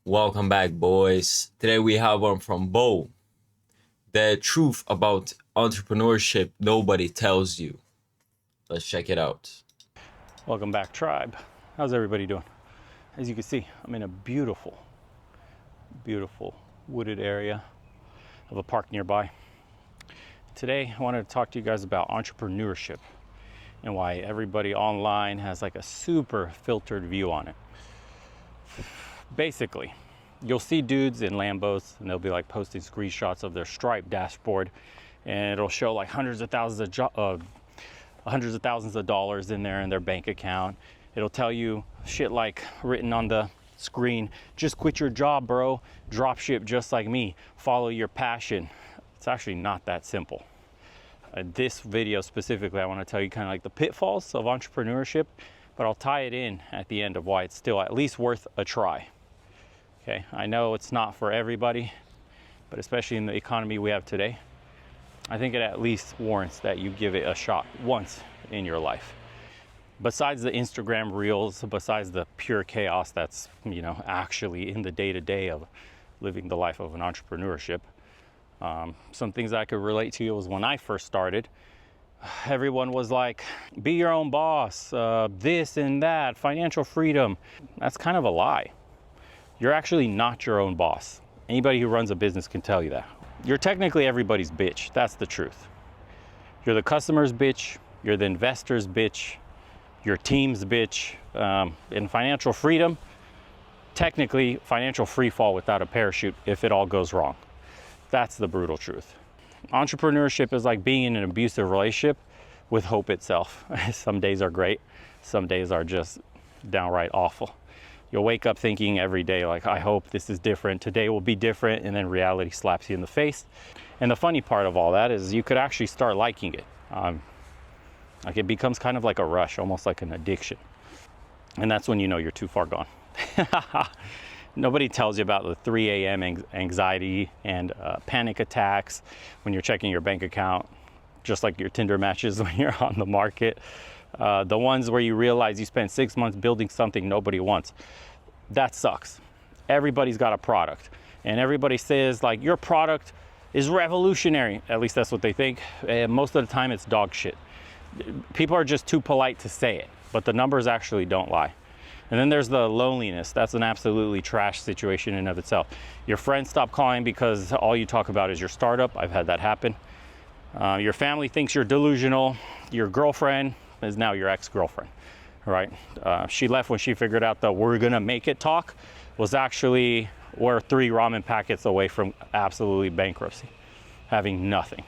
Welcome back, boys. Today we have one from Bo. The truth about entrepreneurship nobody tells you. Let's check it out. Welcome back, tribe. How's everybody doing? As you can see, I'm in a beautiful wooded area of a park nearby. Today, I wanted to talk to you guys about entrepreneurship and why everybody online has like a super filtered view on it. Basically, you'll see dudes in Lambos and they'll be like posting screenshots of their Stripe dashboard, and it'll show like hundreds of thousands of dollars in there in their bank account. It'll tell you shit like written on the screen, just quit your job, bro, drop ship just like me, follow your passion. It's actually not that simple. This video specifically, I want to tell you kind of like the pitfalls of entrepreneurship, but I'll tie it in at the end of why it's still at least worth a try. Okay, I know it's not for everybody, but especially in the economy we have today, I think it at least warrants that you give it a shot once in your life. Besides the Instagram reels, besides the pure chaos that's, actually in the day-to-day of living the life of an entrepreneurship, some things I could relate to was when I first started, everyone was like, be your own boss, this and that, financial freedom. That's kind of a lie. You're actually not your own boss. Anybody who runs a business can tell you that. You're technically everybody's bitch. That's the truth. You're the customer's bitch. You're the investor's bitch. Your team's bitch. In financial freedom, technically financial free fall without a parachute if it all goes wrong. That's the brutal truth. Entrepreneurship is like being in an abusive relationship with hope itself. Some days are great. Some days are just downright awful. You'll wake up thinking every day, like, I hope this is different. Today will be different. And then reality slaps you in the face. And the funny part of all that is you could actually start liking it. Like it becomes kind of like a rush, almost like an addiction. And that's when you know you're too far gone. Nobody tells you about the 3 a.m. anxiety and panic attacks when you're checking your bank account, just like your Tinder matches when you're on the market. The ones where you realize you spent 6 months building something nobody wants. That sucks. Everybody's got a product. And everybody says, like, your product is revolutionary. At least that's what they think. And most of the time, it's dog shit. People are just too polite to say it, but the numbers actually don't lie. And then there's the loneliness. That's an absolutely trash situation in and of itself. Your friends stop calling because all you talk about is your startup. I've had that happen. Your family thinks you're delusional. Your girlfriend is now your ex-girlfriend, right? She left when she figured out that we're gonna make it talk was actually we're 3 ramen packets away from absolutely bankruptcy, having nothing.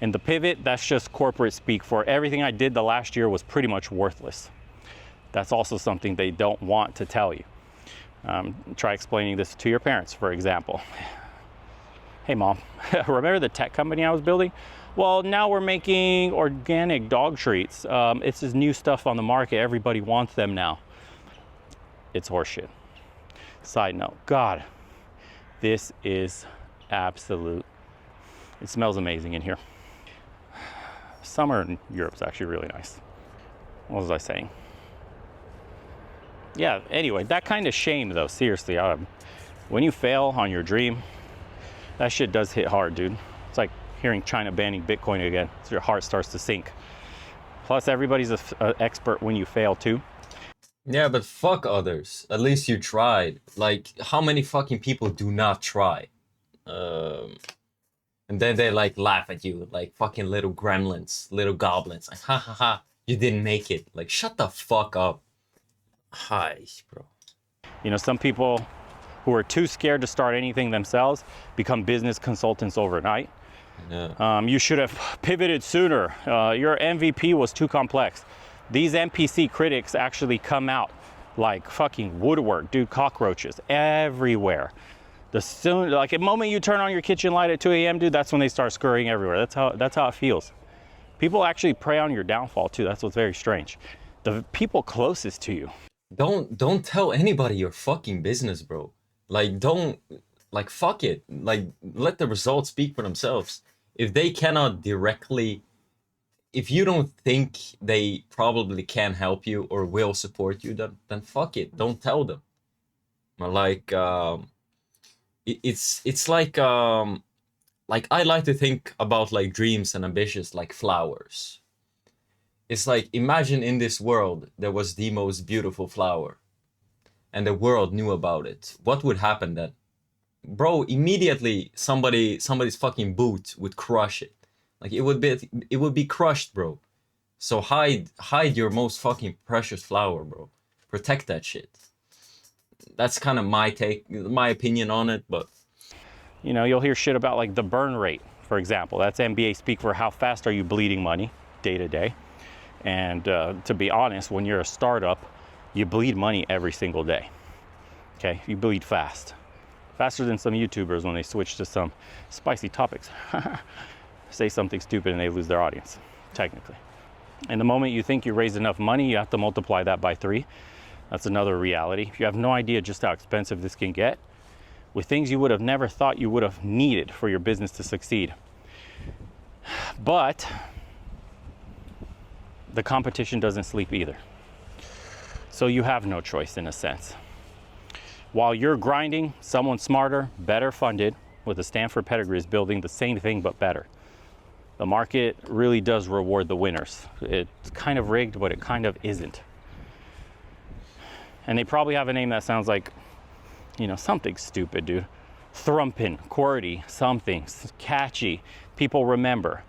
And the pivot, that's just corporate speak for everything I did the last year was pretty much worthless. That's also something they don't want to tell you. Try explaining this to your parents, for example. Hey mom, remember the tech company I was building? Well, now we're making organic dog treats. It's this new stuff on the market. Everybody wants them now. It's horseshit. Side note, God, this is absolute. It smells amazing in here. Summer in Europe's actually really nice. What was I saying? Yeah, anyway, that kind of shame though, seriously, when you fail on your dream, that shit does hit hard, dude. It's like hearing China banning Bitcoin again, so your heart starts to sink. Plus, everybody's an expert when you fail too. Yeah, but fuck others. At least you tried. Like, how many fucking people do not try? And then they like laugh at you like fucking little gremlins, little goblins. Like, ha ha ha, you didn't make it. Like, shut the fuck up. Hi, bro. Some people who are too scared to start anything themselves become business consultants overnight. Yeah. You should have pivoted sooner. Your MVP was too complex. These NPC critics actually come out like fucking woodwork, dude, cockroaches everywhere. The moment you turn on your kitchen light at 2 a.m., dude, that's when they start scurrying everywhere. That's how it feels. People actually prey on your downfall too. That's what's very strange. The people closest to you. Don't tell anybody your fucking business, bro. Like, fuck it. Like, let the results speak for themselves. If they cannot directly, if you don't think they probably can help you or will support you, then fuck it. Don't tell them. Like it's like I like to think about like dreams and ambitions like flowers. It's like imagine in this world there was the most beautiful flower and the world knew about it. What would happen then? Bro, immediately somebody's fucking boot would crush it. Like it would be crushed, bro. So hide your most fucking precious flower, bro. Protect that shit. That's kind of my opinion on it, but You know, you'll hear shit about like the burn rate, for example. That's MBA speak for how fast are you bleeding money day to day. And to be honest, when you're a startup, you bleed money every single day. Okay, you bleed fast. Faster than some YouTubers when they switch to some spicy topics. Say something stupid and they lose their audience, technically. And the moment you think you raise enough money, you have to multiply that by 3. That's another reality. You have no idea just how expensive this can get with things you would have never thought you would have needed for your business to succeed. But the competition doesn't sleep either. So you have no choice in a sense. While you're grinding, someone smarter, better funded, with a Stanford pedigree is building the same thing but better. The market really does reward the winners. It's kind of rigged, but it kind of isn't. And they probably have a name that sounds like, you know, something stupid, dude. Thrumpin, QWERTY, something catchy, people remember.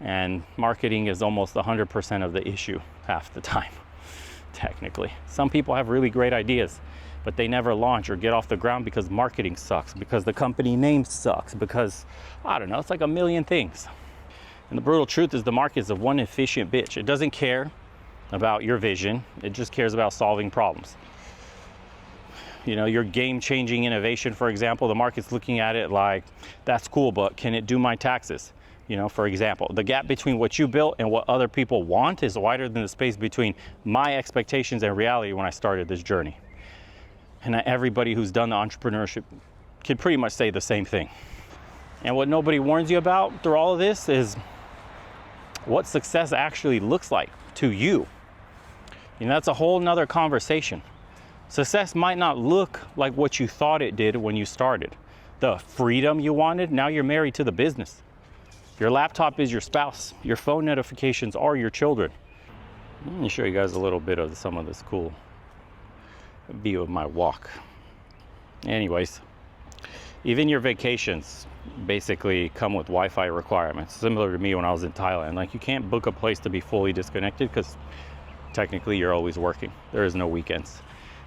And marketing is almost 100% of the issue half the time, technically. Some people have really great ideas, but they never launch or get off the ground because marketing sucks, because the company name sucks, because, I don't know, it's like a million things. And the brutal truth is the market is a one efficient bitch. It doesn't care about your vision. It just cares about solving problems. You know, your game-changing innovation, for example, the market's looking at it like, that's cool, but can it do my taxes? You know, for example, the gap between what you built and what other people want is wider than the space between my expectations and reality when I started this journey. And everybody who's done the entrepreneurship can pretty much say the same thing. And what nobody warns you about through all of this is what success actually looks like to you. You know, that's a whole nother conversation. Success might not look like what you thought it did when you started. The freedom you wanted, now you're married to the business. Your laptop is your spouse. Your phone notifications are your children. Let me show you guys a little bit of some of this cool view of my walk. Anyways, even your vacations basically come with Wi-Fi requirements, similar to me when I was in Thailand. Like, you can't book a place to be fully disconnected because technically you're always working. There is no weekends.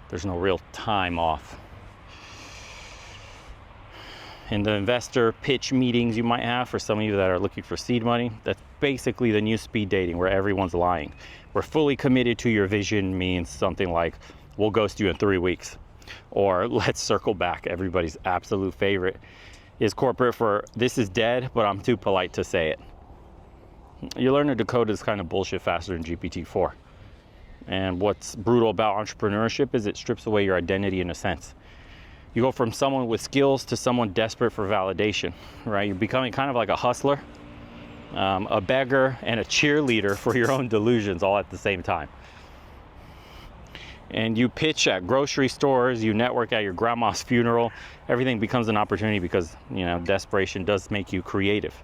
There's no real time off. In the investor pitch meetings you might have, for some of you that are looking for seed money, that's basically the new speed dating where everyone's lying. We're fully committed to your vision means something like, we'll ghost you in 3 weeks. Or let's circle back. Everybody's absolute favorite is corporate for, this is dead, but I'm too polite to say it. You learn to decode this kind of bullshit faster than GPT-4. And what's brutal about entrepreneurship is it strips away your identity in a sense. You go from someone with skills to someone desperate for validation, right? You're becoming kind of like a hustler, a beggar, and a cheerleader for your own delusions all at the same time. And you pitch at grocery stores, you network at your grandma's funeral, everything becomes an opportunity because, you know, desperation does make you creative.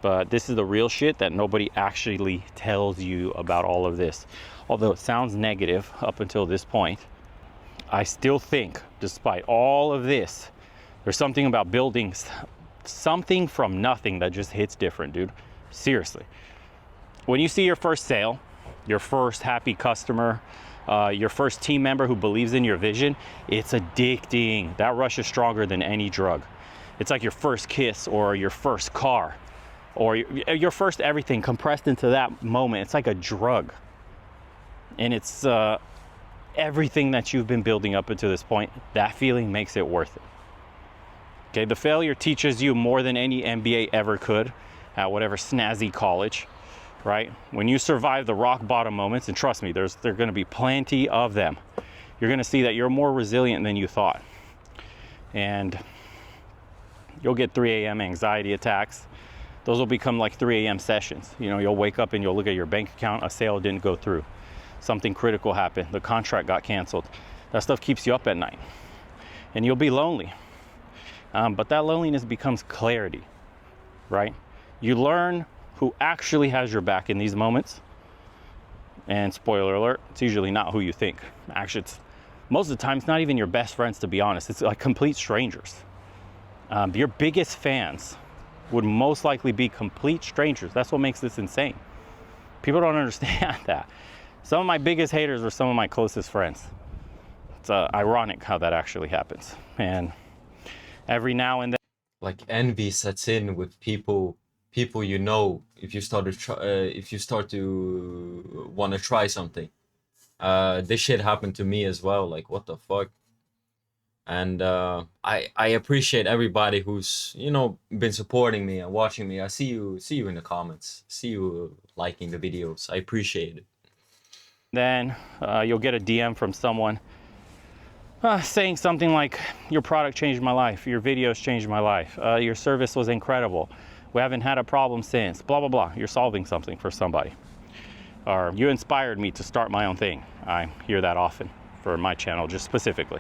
But this is the real shit that nobody actually tells you about all of this. Although it sounds negative up until this point, I still think, despite all of this, there's something about building something from nothing that just hits different, dude. Seriously. When you see your first sale, your first happy customer, your first team member who believes in your vision, it's addicting. That rush is stronger than any drug. It's like your first kiss or your first car or your first everything compressed into that moment. It's like a drug. And it's everything that you've been building up until this point, that feeling makes it worth it. Okay, the failure teaches you more than any MBA ever could at whatever snazzy college, right? When you survive the rock bottom moments, and trust me, there are going to be plenty of them, you're going to see that you're more resilient than you thought. And you'll get 3 a.m. anxiety attacks. Those will become like 3 a.m. sessions. You know, you'll wake up and you'll look at your bank account, a sale didn't go through. Something critical happened, the contract got canceled. That stuff keeps you up at night. and you'll be lonely. But that loneliness becomes clarity, right? You learn who actually has your back in these moments. And spoiler alert, it's usually not who you think. Actually, it's most of the time, it's not even your best friends, to be honest. It's like complete strangers. Your biggest fans would most likely be complete strangers. That's what makes this insane. People don't understand that. Some of my biggest haters are some of my closest friends. It's ironic how that actually happens. And every now and then, Like envy sets in with people you know, if you start to want to try something. This shit happened to me as well. Like, what the fuck? And I appreciate everybody who's, you know, been supporting me and watching me. I see you in the comments. See you liking the videos. I appreciate it. then you'll get a DM from someone saying something like, your product changed my life, your videos changed my life, your service was incredible, we haven't had a problem since, blah, blah, blah. You're solving something for somebody. Or you inspired me to start my own thing. I hear that often for my channel, just specifically,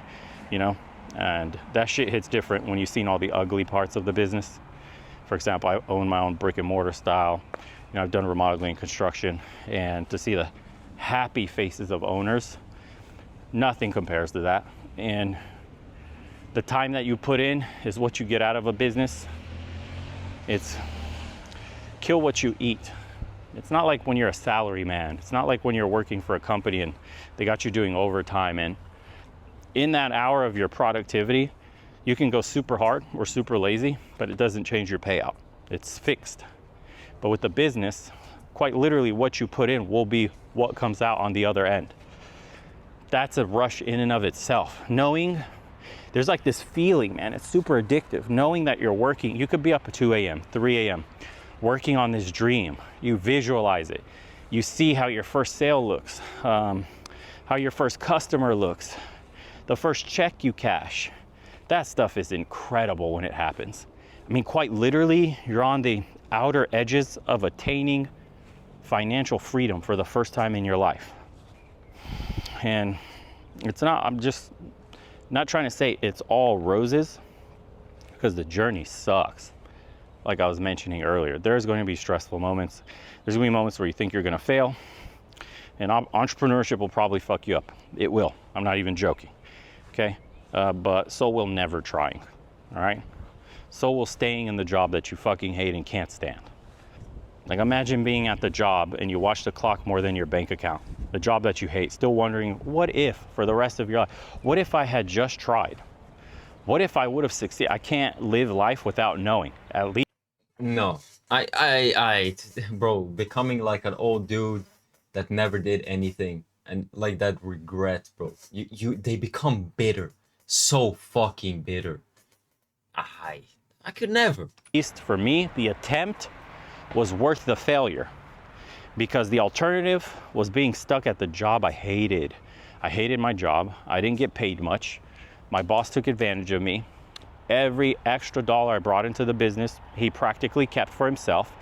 you know? And that shit hits different when you've seen all the ugly parts of the business. For example, I own my own brick and mortar style. You know, I've done remodeling and construction, and to see the happy faces of owners, nothing compares to that. And the time that you put in is what you get out of a business. It's kill what you eat. It's not like when you're a salary man. It's not like when you're working for a company and they got you doing overtime. And in that hour of your productivity, you can go super hard or super lazy, but it doesn't change your payout. It's fixed. But with the business, quite literally what you put in will be what comes out on the other end. That's a rush in and of itself. Knowing, there's like this feeling, man, it's super addictive. Knowing that you're working, you could be up at 2 a.m., 3 a.m., working on this dream. You visualize it. You see how your first sale looks, how your first customer looks, the first check you cash. That stuff is incredible when it happens. I mean, quite literally, you're on the outer edges of attaining financial freedom for the first time in your life. And it's not, I'm just not trying to say it's all roses, because the journey sucks. Like I was mentioning earlier, there's going to be stressful moments. There's going to be moments where you think you're going to fail. And entrepreneurship will probably fuck you up. It will. I'm not even joking. Okay? But so will never trying. All right? So will staying in the job that you fucking hate and can't stand. Like, imagine being at the job and you watch the clock more than your bank account. The job that you hate, still wondering, what if for the rest of your life? What if I had just tried? What if I would have succeeded? I can't live life without knowing. At least. No, bro, becoming like an old dude that never did anything and like that regret, bro. They become bitter, so fucking bitter. I could never. At least for me, the attempt was worth the failure, because the alternative was being stuck at the job I hated. I hated my job. I didn't get paid much. My boss took advantage of me. Every extra dollar I brought into the business, he practically kept for himself.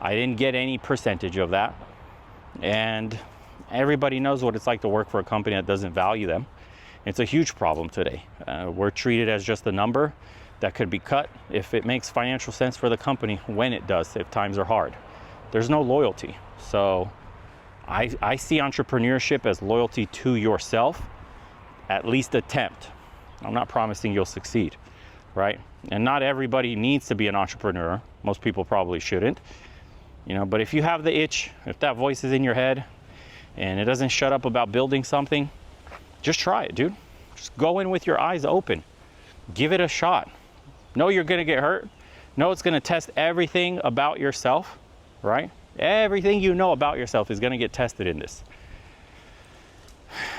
I didn't get any percentage of that. And everybody knows what it's like to work for a company that doesn't value them. It's a huge problem today. We're treated as just a number that could be cut if it makes financial sense for the company, when it does, if times are hard. There's no loyalty. So I see entrepreneurship as loyalty to yourself. At least attempt. I'm not promising you'll succeed, right? And not everybody needs to be an entrepreneur. Most people probably shouldn't, you know, but if you have the itch, if that voice is in your head and it doesn't shut up about building something, just try it, dude. Just go in with your eyes open. Give it a shot. Know you're gonna get hurt. Know it's gonna test everything about yourself, right? Everything you know about yourself is gonna get tested in this.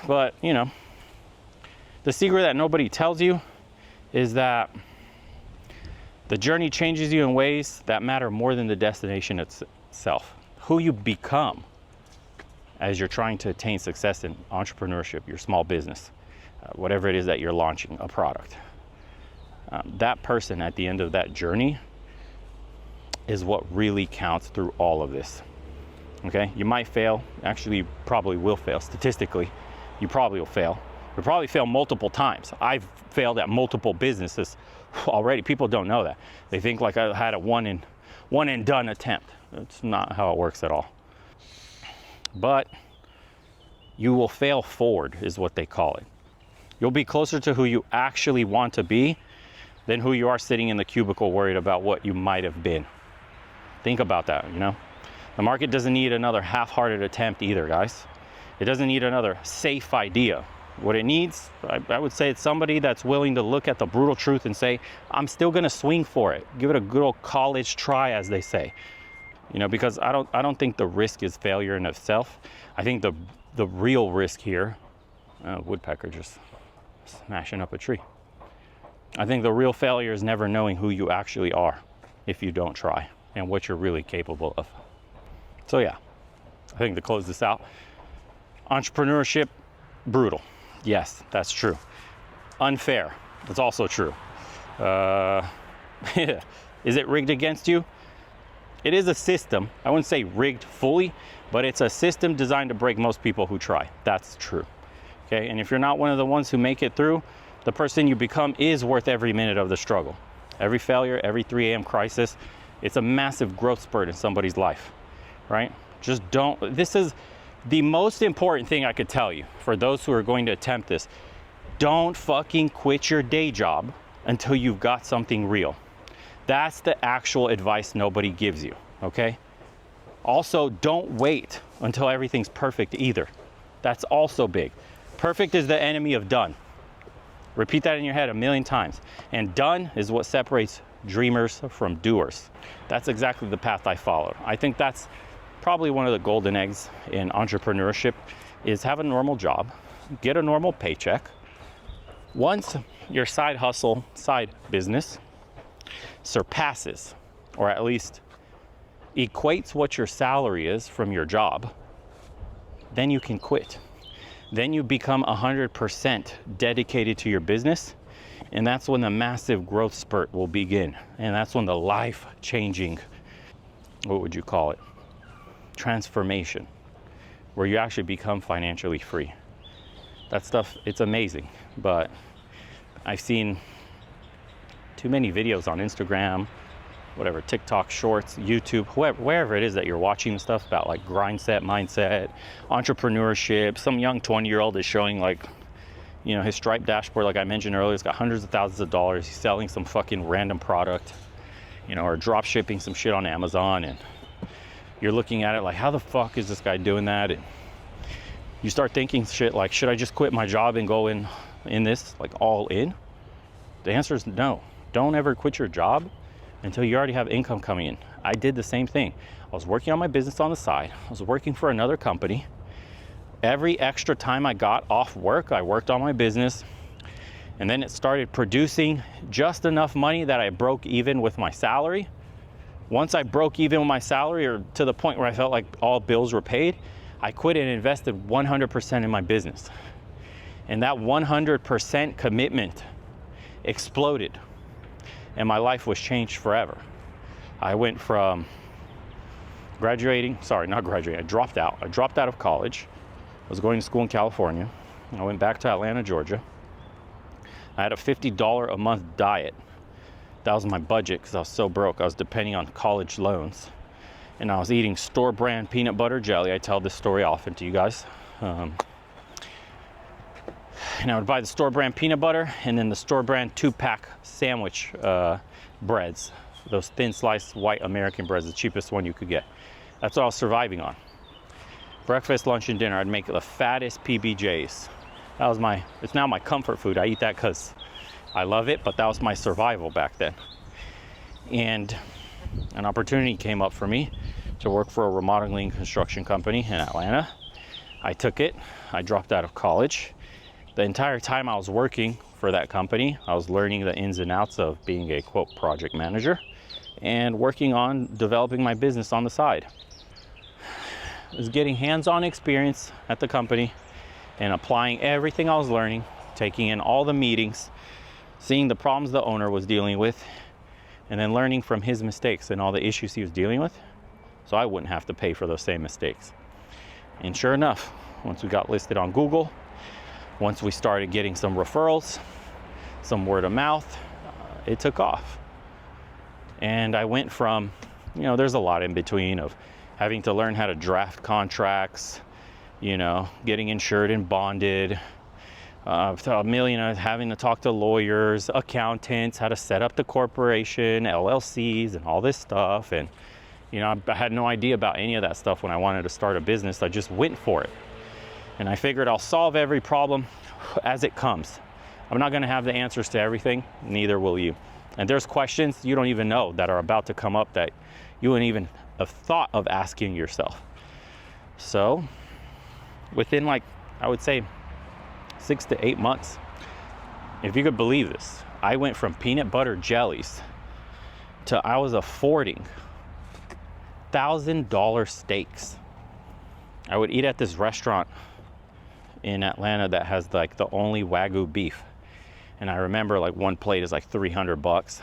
But, you know, the secret that nobody tells you is that the journey changes you in ways that matter more than the destination itself. Who you become as you're trying to attain success in entrepreneurship, your small business, whatever it is that you're launching, a product. That person at the end of that journey is what really counts through all of this. Okay, you might fail. Actually, you probably will fail. Statistically, you probably will fail. We probably fail multiple times. I've failed at multiple businesses already. People don't know that. They think like I had a one and done attempt. It's not how it works at all. But you will fail forward is what they call it. You'll be closer to who you actually want to be than who you are sitting in the cubicle worried about what you might have been. Think about that, you know? The market doesn't need another half-hearted attempt either, guys. It doesn't need another safe idea. What it needs, I would say, it's somebody that's willing to look at the brutal truth and say, I'm still gonna swing for it. Give it a good old college try, as they say. You know, because I don't think the risk is failure in itself. I think the real risk here, woodpecker just smashing up a tree. I think the real failure is never knowing who you actually are if you don't try and what you're really capable of. So yeah, I think to close this out, entrepreneurship, brutal. Yes, that's true. Unfair, that's also true. Is it rigged against you? It is a system. I wouldn't say rigged fully, but it's a system designed to break most people who try. That's true. Okay, and if you're not one of the ones who make it through, the person you become is worth every minute of the struggle. Every failure, every 3 a.m. crisis, it's a massive growth spurt in somebody's life, right? Just don't, this is the most important thing I could tell you for those who are going to attempt this. Don't fucking quit your day job until you've got something real. That's the actual advice nobody gives you, okay? Also, don't wait until everything's perfect either. That's also big. Perfect is the enemy of done. Repeat that in your head a million times. And done is what separates dreamers from doers. That's exactly the path I followed. I think that's probably one of the golden eggs in entrepreneurship is have a normal job, get a normal paycheck. Once your side hustle, side business surpasses, or at least equates what your salary is from your job, then you can quit. Then you become 100% dedicated to your business, and that's when the massive growth spurt will begin. And that's when the life-changing, what would you call it? Transformation, where you actually become financially free. That stuff, it's amazing, but I've seen too many videos on Instagram, whatever, TikTok shorts, YouTube, wherever it is that you're watching stuff about like Grindset, mindset, entrepreneurship. Some young 20-year-old is showing like, you know, his Stripe dashboard, like I mentioned earlier, it's got hundreds of thousands of dollars. He's selling some fucking random product, you know, or drop shipping some shit on Amazon, and you're looking at it like, how the fuck is this guy doing that? And you start thinking shit like, should I just quit my job and go in this, like all in? The answer is no. Don't ever quit your job until you already have income coming in. I did the same thing. I was working on my business on the side. I was working for another company. Every extra time I got off work, I worked on my business. And then it started producing just enough money that I broke even with my salary. Once I broke even with my salary, or to the point where I felt like all bills were paid, I quit and invested 100% in my business. And that 100% commitment exploded. And my life was changed forever. I went from I dropped out. I dropped out of college. I was going to school in California. I went back to Atlanta, Georgia. I had a $50 a month diet. That was my budget because I was so broke. I was depending on college loans. And I was eating store brand peanut butter jelly. I tell this story often to you guys. And I would buy the store brand peanut butter and then the store brand 2-pack sandwich breads. Those thin sliced white American breads, the cheapest one you could get. That's what I was surviving on. Breakfast, lunch, and dinner, I'd make the fattest PBJs. That was it's now my comfort food. I eat that because I love it, but that was my survival back then. And an opportunity came up for me to work for a remodeling construction company in Atlanta. I took it. I dropped out of college. The entire time I was working for that company, I was learning the ins and outs of being a, quote, project manager and working on developing my business on the side. I was getting hands-on experience at the company and applying everything I was learning, taking in all the meetings, seeing the problems the owner was dealing with, and then learning from his mistakes and all the issues he was dealing with, so I wouldn't have to pay for those same mistakes. And sure enough, once we got listed on Google, Once we started getting some referrals, some word of mouth, it took off. And I went from, you know, there's a lot in between of having to learn how to draft contracts, you know, getting insured and bonded, a million of having to talk to lawyers, accountants, how to set up the corporation, LLCs, and all this stuff. And, you know, I had no idea about any of that stuff when I wanted to start a business. I just went for it. And I figured I'll solve every problem as it comes. I'm not going to have the answers to everything, neither will you. And there's questions you don't even know that are about to come up that you wouldn't even have thought of asking yourself. So within, like, I would say 6 to 8 months, if you could believe this, I went from peanut butter jellies to I was affording $1,000 steaks. I would eat at this restaurant in Atlanta that has like the only Wagyu beef. And I remember like one plate is like $300.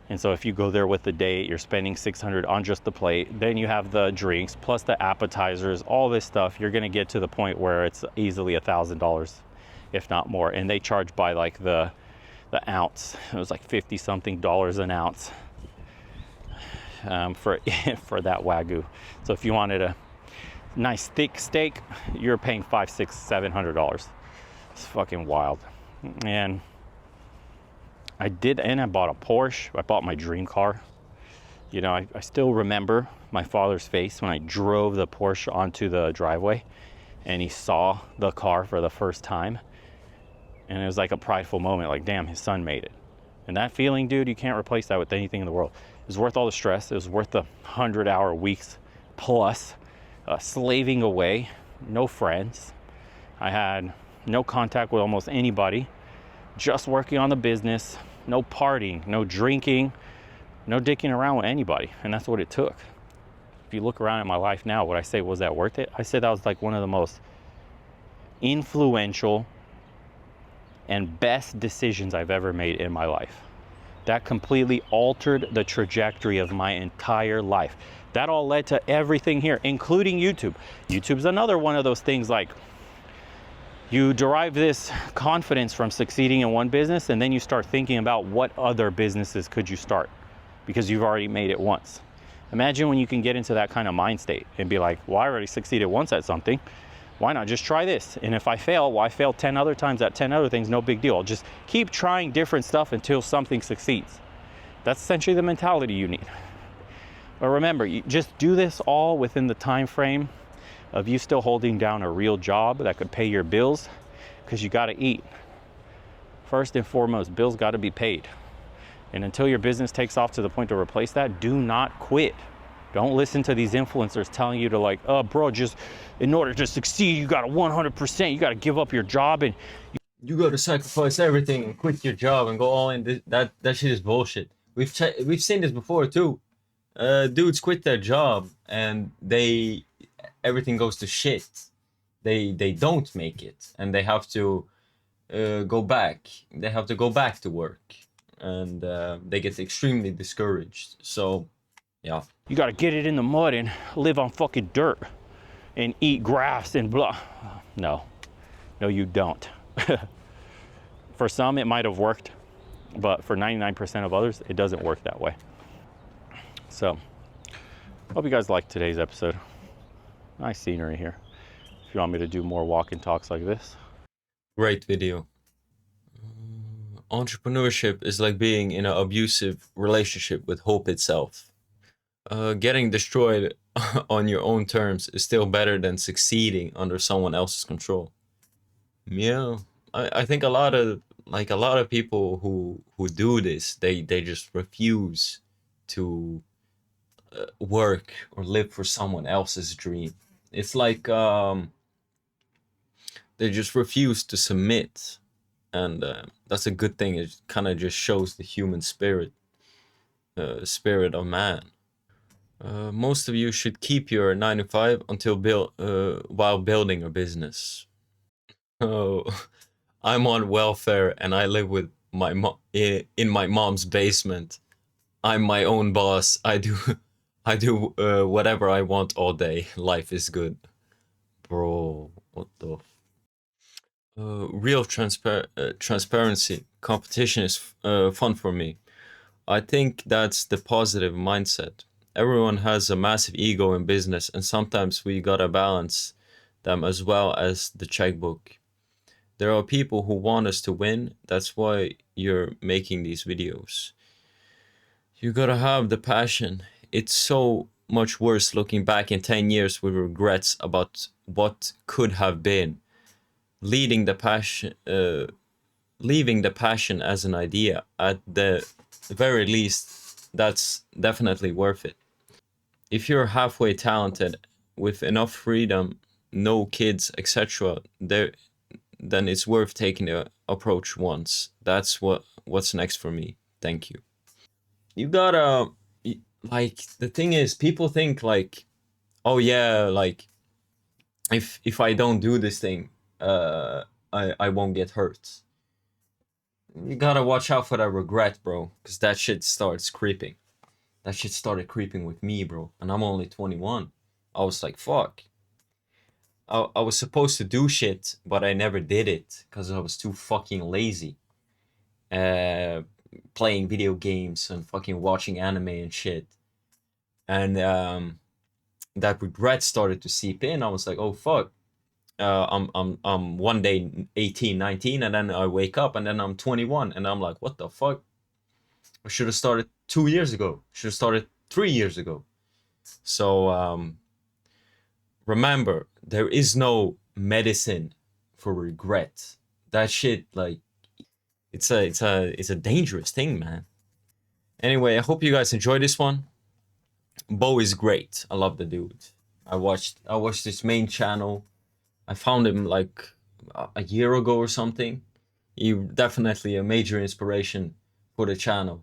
And so if you go there with the date, you're spending $600 on just the plate. Then you have the drinks plus the appetizers, all this stuff. You're gonna get to the point where it's easily $1,000, if not more. And they charge by like the ounce. It was like 50 something dollars an ounce for that Wagyu. So if you wanted a nice thick steak, you're paying $500, $600, $700. It's fucking wild. And I bought a Porsche. I bought my dream car. You know, I still remember my father's face when I drove the Porsche onto the driveway and he saw the car for the first time. And it was like a prideful moment, like, damn, his son made it. And that feeling, dude, you can't replace that with anything in the world. It was worth all the stress. It was worth the 100-hour weeks plus slaving away, no friends. I had no contact with almost anybody, just working on the business, no partying, no drinking, no dicking around with anybody. And that's what it took. If you look around at my life now, would I say, was that worth it? I say that was like one of the most influential and best decisions I've ever made in my life. That completely altered the trajectory of my entire life. That all led to everything here, including YouTube. YouTube's another one of those things, like, you derive this confidence from succeeding in one business, and then you start thinking about what other businesses could you start because you've already made it once. Imagine when you can get into that kind of mind state and be like, well, I already succeeded once at something. Why not just try this? And if I fail, well, I failed 10 other times at 10 other things, no big deal. Just keep trying different stuff until something succeeds. That's essentially the mentality you need. But remember, you just do this all within the time frame of you still holding down a real job that could pay your bills, because you got to eat. First and foremost, bills got to be paid. And until your business takes off to the point to replace that, do not quit. Don't listen to these influencers telling you to, like, oh, bro, just in order to succeed, you got to 100%, you got to give up your job and You got to sacrifice everything and quit your job and go all in. That shit is bullshit. We've seen this before too. Dudes quit their job and everything goes to shit. They don't make it and they have to go back. They have to go back to work and they get extremely discouraged. So, yeah. you got to get it in the mud and live on fucking dirt and eat grass and blah. No, you don't. For some, it might have worked, but for 99% of others, it doesn't work that way. So, hope you guys liked today's episode. Nice scenery here. If you want me to do more walk and talks like this. Great video. Entrepreneurship is like being in an abusive relationship with hope itself. Getting destroyed on your own terms is still better than succeeding under someone else's control. Yeah, I think a lot of people who do this, they just refuse to work or live for someone else's dream. It's like they just refuse to submit, and that's a good thing. It kind of just shows the human spirit, spirit of man. Most of you should keep your 9 to 5 while building a business. Oh, I'm on welfare and I live with my mom in my mom's basement. I'm my own boss. I do whatever I want all day. Life is good, bro. What the Real transparency. Competition is fun for me. I think that's the positive mindset. Everyone has a massive ego in business, and sometimes we gotta balance them as well as the checkbook. There are people who want us to win. That's why you're making these videos. You gotta have the passion. It's so much worse looking back in 10 years with regrets about what could have been. Leading the passion, leaving the passion as an idea, at the very least, that's definitely worth it. If you're halfway talented with enough freedom, no kids, etc., there, then it's worth taking the approach once. That's what's next for me. Thank you. You gotta, like, the thing is, people think like, oh yeah, like if I don't do this thing, I won't get hurt. You gotta watch out for that regret, bro, because that shit starts creeping. That shit started creeping with me, bro, and I'm only 21. I was like, fuck. I was supposed to do shit, but I never did it because I was too fucking lazy. Uh, Playing video games and fucking watching anime and shit. And that regret started to seep in. I was like, oh fuck. I'm one day 18, 19, and then I wake up and then I'm 21, and I'm like, what the fuck? I should have started 2 years ago. Should have started 3 years ago. So remember, there is no medicine for regret. That shit, like, it's a dangerous thing, man. Anyway, I hope you guys enjoy this one. Bo is great. I love the dude. I watched his main channel. I found him like a year ago or something. He definitely a major inspiration for the channel,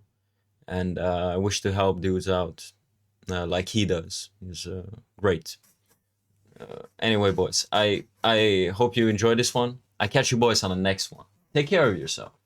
and I wish to help dudes out like he does. He's great. Anyway, boys, I hope you enjoy this one. I catch you boys on the next one. Take care of yourself.